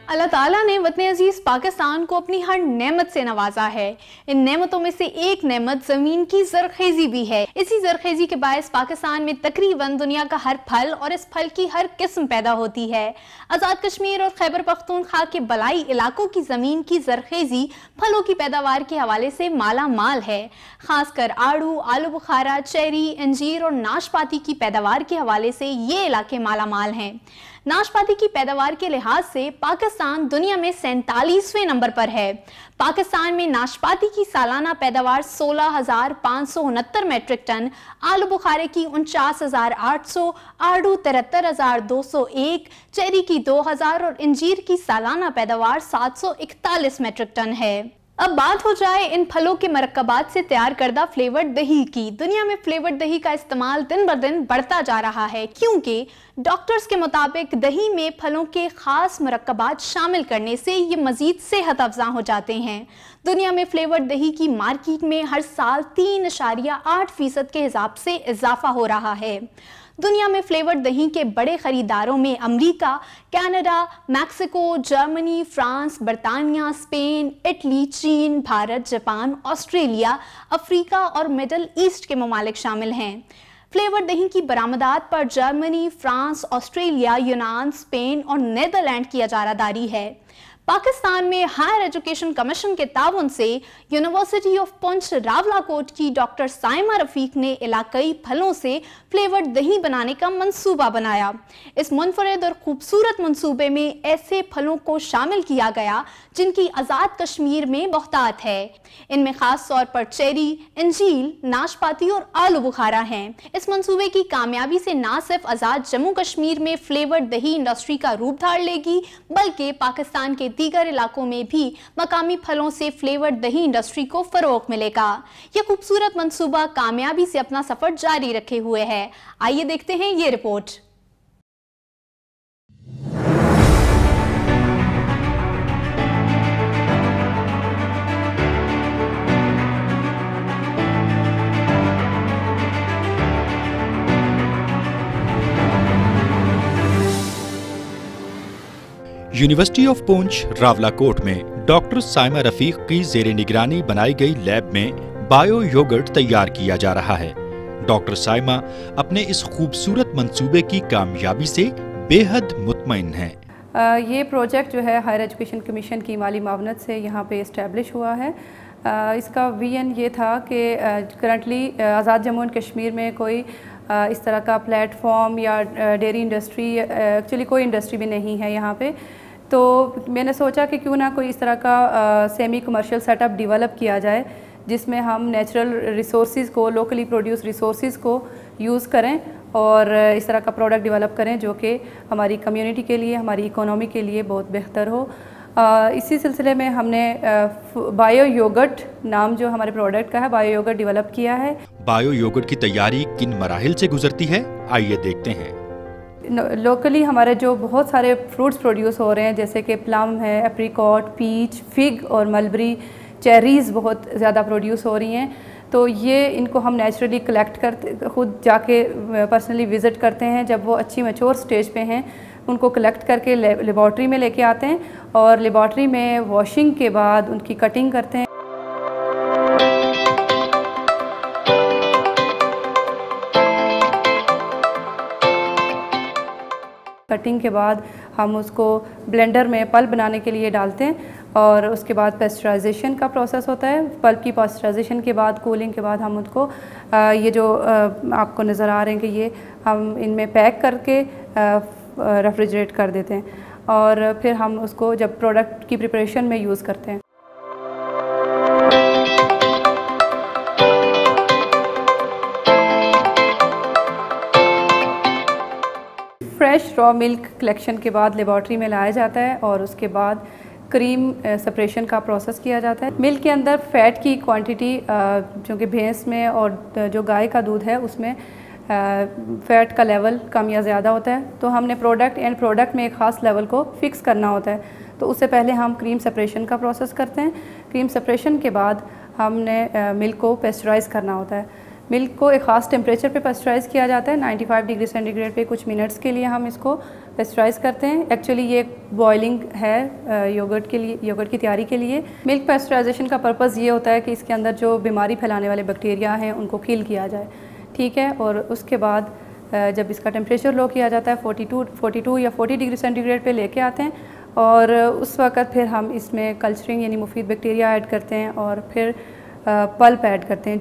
अल्लाह ताला ने वतन अजीज पाकिस्तान को अपनी हर नेमत से नवाजा है। इन नेमतों में से एक नेमत जमीन की जरखेजी भी है। इसी जरखेजी के बायस पाकिस्तान में तकरीबन दुनिया का हर फल और इस फल की हर किस्म पैदा होती है। आज़ाद कश्मीर और खैबर पख्तूनख्वा के बलाई इलाकों की जमीन की जरखेजी फलों की पैदावार के हवाले से माला माल है। खासकर आड़ू, आलू बुखारा, चेरी, अंजीर और नाशपाती की पैदावार के हवाले से ये इलाके माला माल हैं। नाशपाती की पैदावार के लिहाज से पाकिस्तान दुनिया में 47वें नंबर पर है। पाकिस्तान में नाशपाती की सालाना पैदावार 16,569 मेट्रिक टन, आलू बुखारे की 49,800, आड़ू 73,201, चेरी की 2,000 और इंजीर की सालाना पैदावार 741 मेट्रिक टन है। अब बात हो जाए इन फलों के मरकबात से तैयार करदा फ्लेवर्ड दही की। दुनिया में फ्लेवर्ड दही का इस्तेमाल दिन ब दिन बढ़ता जा रहा है, क्योंकि डॉक्टर्स के मुताबिक दही में फलों के खास मरकबात शामिल करने से ये मजीद सेहत अफजा हो जाते हैं। दुनिया में फ्लेवर्ड दही की मार्केट में हर साल 3.8% के हिसाब से इजाफा हो रहा है। दुनिया में फ्लेवर्ड दही के बड़े खरीदारों में America, Canada, Mexico, Germany, France, बरतानिया, स्पेन, इटली, चीन, भारत, जापान, ऑस्ट्रेलिया, अफ्रीका और मिडल ईस्ट के ममालिक शामिल हैं। फ्लेवर्ड दही की बरामदात पर जर्मनी, फ्रांस, ऑस्ट्रेलिया, यूनान, स्पेन और नीदरलैंड की इजारादारी है। पाकिस्तान में हायर एजुकेशन कमीशन के ताउन से यूनिवर्सिटी ऑफ पुंछ रावलाकोट की डॉक्टर साइमा रफीक ने इलाकई फलों से फ्लेवर्ड दही बनाने का मंसूबा बनाया। इस मुनफरद और खूबसूरत मंसूबे में ऐसे फलों को शामिल किया गया जिनकी आज़ाद कश्मीर में बहुतात है। इनमें खास तौर पर चेरी, इंजील, नाशपाती और आलू बुखारा हैं। इस मंसूबे की कामयाबी से न सिर्फ आज़ाद जम्मू कश्मीर में फ्लेवर्ड दही इंडस्ट्री का रूप धार लेगी, बल्कि पाकिस्तान के दीगर इलाकों में भी मकामी फलों से फ्लेवर्ड दही इंडस्ट्री को फरोग मिलेगा। यह खूबसूरत मंसूबा कामयाबी से अपना सफर जारी रखे हुए है। आइए देखते हैं ये report. University of Poonch Rawalakot में डॉक्टर साइमा रफीक की जेर निगरानी बनाई गई लैब में बायो योगर्ट तैयार किया जा रहा है। डॉक्टर साइमा अपने इस खूबसूरत मंसूबे की कामयाबी से बेहद मुतमईन हैं। ये प्रोजेक्ट जो है हायर एजुकेशन कमीशन की माली मावनत से यहाँ पे इस्टेब्लिश हुआ है। इसका विजन ये था कि currently Azad Jammu and Kashmir में कोई इस तरह का प्लेटफॉर्म या डेयरी इंडस्ट्री, एक्चुअली कोई इंडस्ट्री भी नहीं है यहाँ पे। तो मैंने सोचा कि क्यों ना कोई इस तरह का सेमी कमर्शियल सेटअप डेवलप किया जाए जिसमें हम नेचुरल रिसोर्सेज को, लोकली प्रोड्यूस रिसोर्सेज को यूज़ करें और इस तरह का प्रोडक्ट डेवलप करें जो कि हमारी कम्युनिटी के लिए, हमारी इकोनॉमी के लिए बहुत बेहतर हो। इसी सिलसिले में हमने बायो योगर्ट नाम जो हमारे प्रोडक्ट का है, बायो योगर्ट डेवलप किया है। बायो योगर्ट की तैयारी किन मराहिल से गुजरती है, आइए देखते हैं। लोकली हमारे जो बहुत सारे फ्रूट्स प्रोड्यूस हो रहे हैं, जैसे कि प्लम है, एप्रिकॉट, पीच, फिग और मलबरी, चेरीज़ बहुत ज़्यादा प्रोड्यूस हो रही हैं। तो ये इनको हम नेचुरली कलेक्ट करते, खुद जाके पर्सनली विज़िट करते हैं। जब वो अच्छी मैच्योर स्टेज पे हैं उनको कलेक्ट करके लेबॉर्ट्री में लेके आते हैं और लेबॉर्ट्री में वॉशिंग के बाद उनकी कटिंग करते हैं। कटिंग के बाद हम उसको ब्लेंडर में पल्प बनाने के लिए डालते हैं और उसके बाद पेस्चराइजेशन का प्रोसेस होता है। पल्प की पेस्चराइजेशन के बाद, कूलिंग के बाद हम उनको ये जो आपको नज़र आ रहे हैं कि ये हम इनमें पैक करके रेफ्रिजरेट कर देते हैं और फिर हम उसको जब प्रोडक्ट की प्रिपरेशन में यूज़ करते हैं। फ्रेश रॉ मिल्क कलेक्शन के बाद लेबॉर्ट्री में लाया जाता है और उसके बाद क्रीम सेपरेशन का प्रोसेस किया जाता है। मिल्क के अंदर फ़ैट की क्वांटिटी जो कि भैंस में और जो गाय का दूध है उसमें फ़ैट का लेवल कम या ज़्यादा होता है। तो हमने प्रोडक्ट में एक ख़ास लेवल को फ़िक्स करना होता है। तो उससे पहले हम क्रीम सेपरेशन का प्रोसेस करते हैं। क्रीम सेपरेशन के बाद हमने मिल्क को पेस्चराइज़ करना होता है। मिल्क को एक ख़ास टेम्परेचर पे पेस्चराइज़ किया जाता है। 95 डिग्री सेंटीग्रेड पे कुछ मिनट्स के लिए हम इसको पेस्चराइज़ करते हैं। एक्चुअली ये बॉइलिंग है योगर्ट के लिए, योगर्ट की तैयारी के लिए। मिल्क पेस्चराइजेशन का पर्पज़ ये होता है कि इसके अंदर जो बीमारी फैलाने वाले बैक्टीरिया हैं उनको किल किया जाए, ठीक है। और उसके बाद जब इसका टेम्परेचर लो किया जाता है 42 या 40 डिग्री सेंटीग्रेड पे लेके आते हैं, और उस वक़्त फिर हम इसमें कल्चरिंग यानी मुफीद बैक्टीरिया ऐड करते हैं, और फिर पल्प ऐड करते हैं।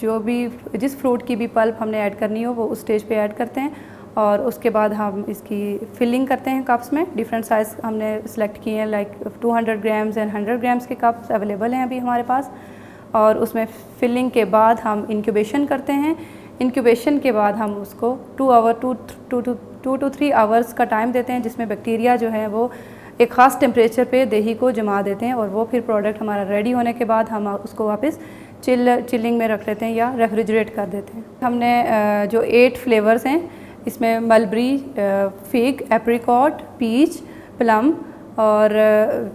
जो भी जिस फ्रूट की भी पल्प हमने ऐड करनी हो वो उस स्टेज पे ऐड करते हैं, और उसके बाद हम इसकी फिलिंग करते हैं कप्स में। डिफरेंट साइज़ हमने सेलेक्ट किए हैं, लाइक 200 ग्राम्स एंड 100 ग्राम्स के कप्स अवेलेबल हैं अभी हमारे पास। और उसमें फिलिंग के बाद हम इंक्यूबेशन करते हैं। इंक्यूबेशन के बाद हम उसको 2 to 3 आवर्स का टाइम देते हैं, जिसमें बैक्टीरिया जो है वो एक ख़ास टेम्परेचर पे दही को जमा देते हैं, और वो फिर प्रोडक्ट हमारा रेडी होने के बाद हम उसको वापस चिलिंग में रख लेते हैं या रेफ्रिजरेट कर देते हैं। हमने जो 8 फ्लेवर्स हैं इसमें mulberry, fig, apricot, peach, plum और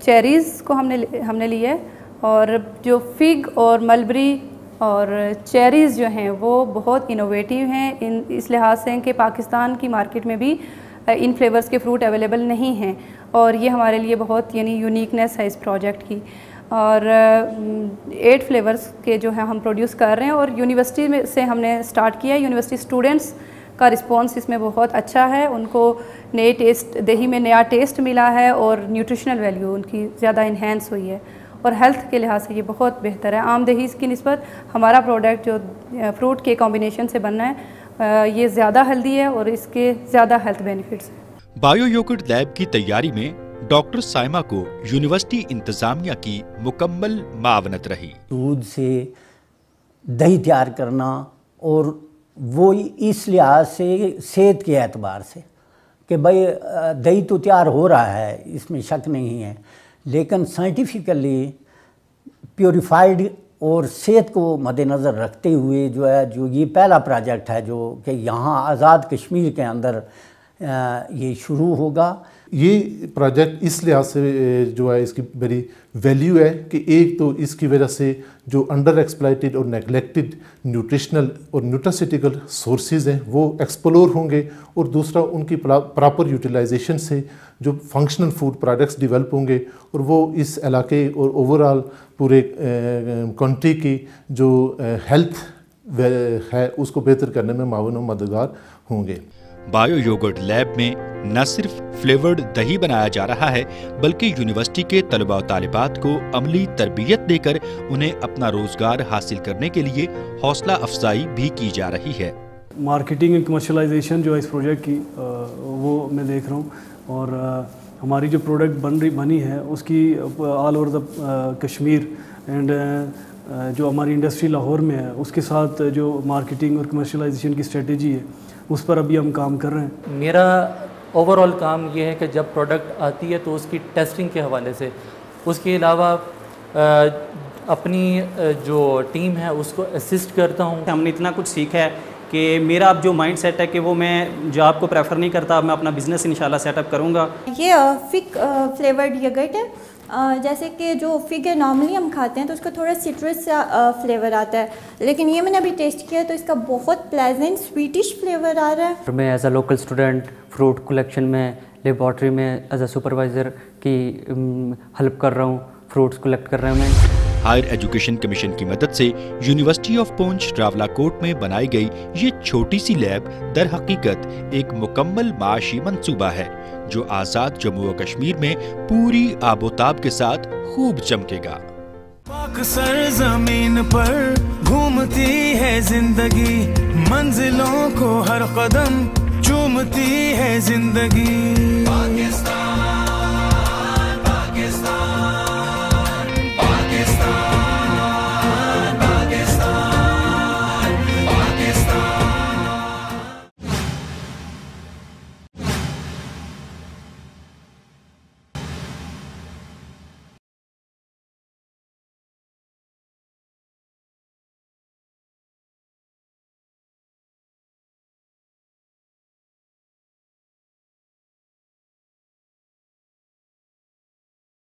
चेरीज़ को हमने लिए। और जो फिग और मलबरी और चेरीज़ जो हैं वो बहुत इनोवेटिव हैं इस लिहाज से कि पाकिस्तान की मार्केट में भी इन फ्लेवर्स के फ्रूट अवेलेबल नहीं हैं, और ये हमारे लिए बहुत यानी यूनिकनेस है इस प्रोजेक्ट की। और 8 फ्लेवर्स के जो है हम प्रोड्यूस कर रहे हैं, और यूनिवर्सिटी में से हमने स्टार्ट किया है। यूनिवर्सिटी स्टूडेंट्स का रिस्पांस इसमें बहुत अच्छा है, उनको नए टेस्ट, दही में नया टेस्ट मिला है, और न्यूट्रिशनल वैल्यू उनकी ज़्यादा इन्हेंस हुई है, और हेल्थ के लिहाज से ये बहुत बेहतर है। आम दही की निस्बत हमारा प्रोडक्ट जो फ्रूट के कॉम्बिनेशन से बनना है ये ज़्यादा हेल्दी है, और इसके ज़्यादा हेल्थ बेनिफिट्स हैं। बायो योगर्ट लैब की तैयारी में डॉक्टर साइमा को यूनिवर्सिटी इंतजामिया की मुकम्मल मावनत रही। दूध से दही तैयार करना, और वो इस लिहाज से सेहत के एतबार से कि भाई दही तो तैयार हो रहा है, इसमें शक नहीं है, लेकिन साइंटिफिकली प्योरीफाइड और सेहत को मद्देनज़र रखते हुए जो ये पहला प्रोजेक्ट है जो कि यहाँ आज़ाद कश्मीर के अंदर ये शुरू होगा। ये प्रोजेक्ट इस लिहाज से जो है इसकी बड़ी वैल्यू है कि एक तो इसकी वजह से जो अंडर एक्सप्लॉइटेड और नेगलेक्टेड न्यूट्रिशनल और न्यूट्रासिटिकल सोर्सेज हैं वो एक्सप्लोर होंगे, और दूसरा उनकी प्रॉपर यूटिलाइजेशन से जो फंक्शनल फूड प्रोडक्ट्स डेवलप होंगे, और वो इस इलाके और ओवरऑल पूरे कंट्री की जो हेल्थ है उसको बेहतर करने में मावन और मददगार होंगे। बायो योगर्ट लैब में न सिर्फ फ्लेवर्ड दही बनाया जा रहा है, बल्कि यूनिवर्सिटी के तलबा और तालिबात को अमली तरबियत देकर उन्हें अपना रोजगार हासिल करने के लिए हौसला अफजाई भी की जा रही है। मार्केटिंग एंड कमर्शलाइजेशन जो है इस प्रोजेक्ट की वो मैं देख रहा हूँ, और हमारी जो प्रोडक्ट बनी है उसकी all over the Kashmir and जो हमारी इंडस्ट्री लाहौर में है उसके साथ जो मार्केटिंग और कमर्शलाइजेशन की स्ट्रेटेजी है उस पर अभी हम काम कर रहे हैं। मेरा ओवरऑल काम ये है कि जब प्रोडक्ट आती है तो उसकी टेस्टिंग के हवाले से, उसके अलावा अपनी जो टीम है उसको असिस्ट करता हूँ। हमने इतना कुछ सीखा है कि मेरा अब जो माइंड सेट है कि वो मैं जॉब को प्रेफर नहीं करता, मैं अपना बिज़नेस इंशाल्लाह सेटअप करूँगा। ये फिग फ्लेवर्ड योगर्ट है। जैसे कि जो फिग नॉर्मली हम खाते हैं तो उसका थोड़ा सिट्रस सा फ्लेवर आता है, लेकिन ये मैंने अभी टेस्ट किया तो इसका बहुत प्लेजेंट स्वीटिश फ्लेवर आ रहा है। मैं as a local student fruit collection में लेबॉर्ट्री में एज अ सुपरवाइज़र की हेल्प कर रहा हूँ, फ्रूट्स कलेक्ट कर रहे हैं मैं। हायर एजुकेशन कमीशन की मदद से यूनिवर्सिटी ऑफ पूंछ रावलाकोट में बनाई गई ये छोटी सी लैब दर हकीकत एक मुकम्मल माशी मंसूबा है जो आज़ाद जम्मू और कश्मीर में पूरी आबोताब के साथ खूब चमकेगा। पाक सरज़मीन पर घूमती है जिंदगी, मंजिलों को हर कदम चूमती है जिंदगी।